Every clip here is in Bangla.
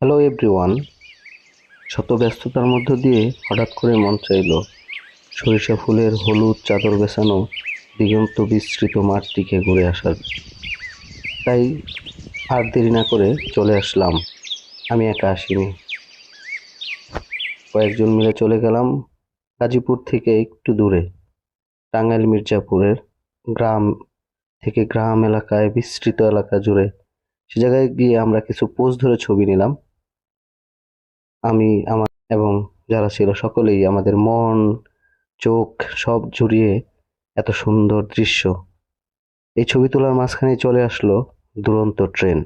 Hello everyone. শত ব্যস্ততার মধ্য দিয়ে হঠাৎ করে মন চাইল সরিষা ফুলের হলুদ চাদর বেছানো দিগন্ত বিস্তৃত মাঠটিকে ঘুরে আসার। তাই আর দেরি না করে চলে আসলাম। আমি একা আসিনি, কয়েকজন মিলে চলে গেলাম গাজীপুর থেকে একটু দূরে, টাঙ্গাইল মির্জাপুরের গ্রাম থেকে গ্রাম এলাকায় বিস্তৃত এলাকা জুড়ে। সে জায়গায় গিয়ে আমরা কিছু পোজ ধরে ছবি নিলাম। আমি আমার এবং যারা ছিল সকলেই, আমাদের মন চোখ সব জুড়িয়ে এত সুন্দর দৃশ্য। এই ছবি তোলার মাঝখানে চলে আসলো দুরন্ত ট্রেন।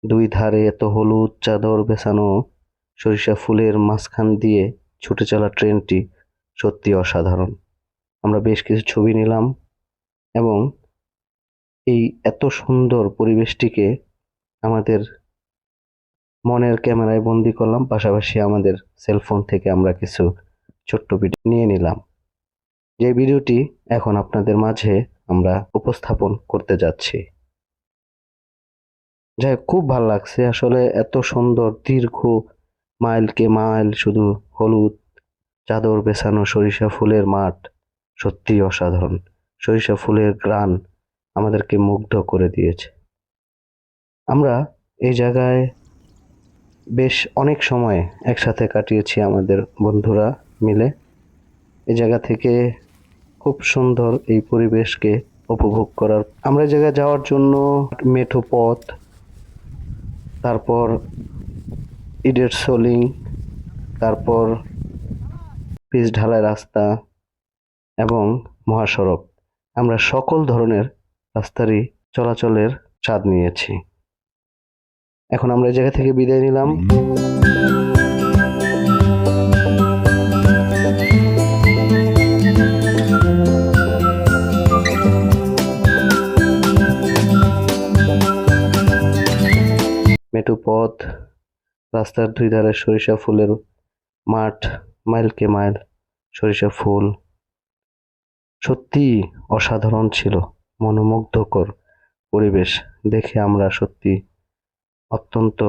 দুই ধারে এত হলুদ চাদর বেছানো সরিষা ফুলের মাঝখান দিয়ে ছুটে চলা ট্রেনটি সত্যি অসাধারণ। আমরা বেশ কিছু ছবি নিলাম এবং এই এত সুন্দর পরিবেশটিকে আমাদের মনের ক্যামেরায় বন্দি করলাম। পাশাপাশি আমাদের সেলফোন থেকে আমরা কিছু ছোট্ট ভিডিও নিয়ে নিলাম, যে ভিডিওটি এখন আপনাদের মাঝে আমরা উপস্থাপন করতে যাচ্ছি। যাই হোক, খুব ভালো লাগছে আসলে। এত সুন্দর দীর্ঘ মাইলকে মাইল শুধু হলুদ চাদর বেছানো সরিষা ফুলের মাঠ, সত্যি অসাধারণ। সরিষা ফুলের ঘ্রাণ আমাদেরকে মুগ্ধ করে দিয়েছে। আমরা এই জায়গায় বেশ অনেক সময় একসাথে কাটিয়েছি আমাদের বন্ধুরা মিলে। এই জায়গা থেকে খুব সুন্দর এই পরিবেশকে উপভোগ করার। আমরা এই জায়গায় যাওয়ার জন্য মেঠো পথ, তারপর ইটের সোলিং, তারপর পিচ ঢালাই রাস্তা এবং মহাসড়ক, আমরা সকল ধরনের রাস্তারই চলাচলের স্বাদ নিয়েছি। এখন আমরা এই জায়গা থেকে বিদায় নিলাম। মেঠো পথ, রাস্তার দুই ধারে সরিষা ফুলের মাঠ, মাইলকে মাইল সরিষা ফুল, সত্যি অসাধারণ ছিল। মনোমুগ্ধকর পরিবেশ দেখে আমরা সত্যি অত্যন্ত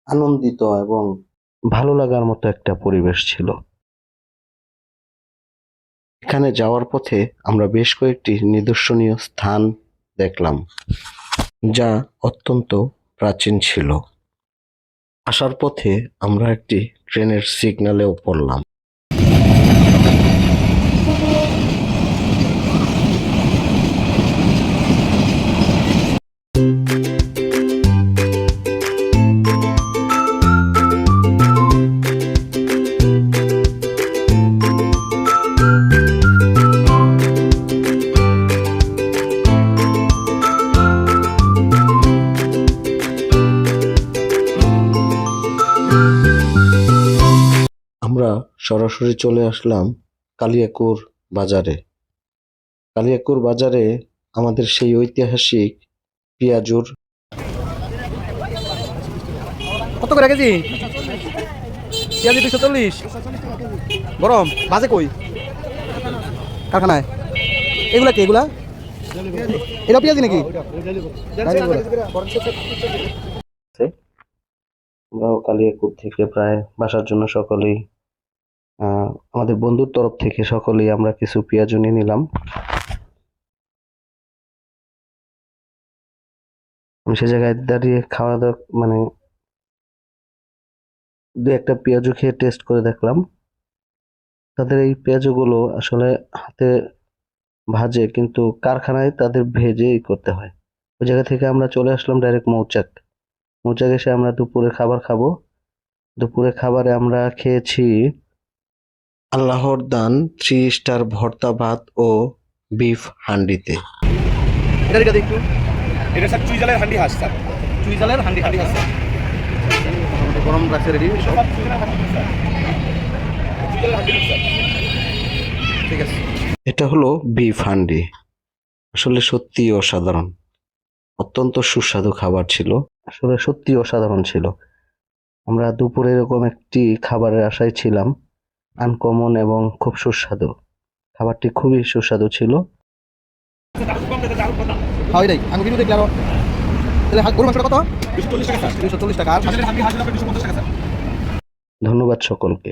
আনন্দিত এবং ভালো লাগার মতো একটা পরিবেশ ছিল। এখানে যাওয়ার পথে আমরা বেশ কয়েকটি নিদর্শনীয় স্থান দেখলাম, যা অত্যন্ত প্রাচীন ছিল। আসার পথে আমরা একটি ট্রেনের সিগন্যালেও পড়লাম। আমরা সরাসরি চলে আসলাম কালিয়াকৈর বাজারে। কালিয়াকৈর বাজারে আমাদের সেই ঐতিহাসিক পেঁয়াজুর। কত করে কেজি? পেঁয়াজি 240। গরম বাজে কই কারখানায়? এগুলা কি? এগুলা এটা পেঁয়াজি নাকি? আমরাও কালিয়াকৈর থেকে প্রায় বাসার জন্য সকলেই, আমাদের বন্ধুর তরফ থেকে সকলেই আমরা কিছু পেঁয়াজু নিয়ে নিলাম। আমি সে জায়গায় দাঁড়িয়ে খাওয়া দাওয়া দু একটা পেঁয়াজু খেয়ে টেস্ট করে দেখলাম। তাদের এই পেঁয়াজুগুলো আসলে হাতে ভাজে, কিন্তু কারখানায় তাদের ভেজেই করতে হয়। ওই জায়গা থেকে আমরা চলে আসলাম ডাইরেক্ট মৌচাক। মৌচাক এসে আমরা দুপুরে খাবার খাবো। দুপুরে খাবারে আমরা খেয়েছি আল্লাহর দান 3 স্টার ভর্তা ভাত ও বিফ হান্ডিতে। এটা দিকে একটু। এটা স্যার চুইজালের হান্ডি হাঁস স্যার। চুইজালের হান্ডি হাঁস স্যার। গরম রাখছে রেডি সব। ঠিক আছে। এটা হলো বিফ হান্ডি। আসলে সত্যি অসাধারণ, অত্যন্ত সুস্বাদু খাবার ছিল। আসলে সত্যি অসাধারণ ছিল। আমরা দুপুরে এরকম একটি খাবারের আশায় ছিলাম, আনকমন এবং খুব সুস্বাদু। খাবারটি খুবই সুস্বাদু ছিল। হয় নাই আমি ভিডিও দেখলাম। তাহলে গরুর মাংসটা কত? 240 টাকা স্যার। 240 টাকা। আর হাঁসের হান্ডি হাঁস আপনার 250 টাকা স্যার। ধন্যবাদ সকলকে।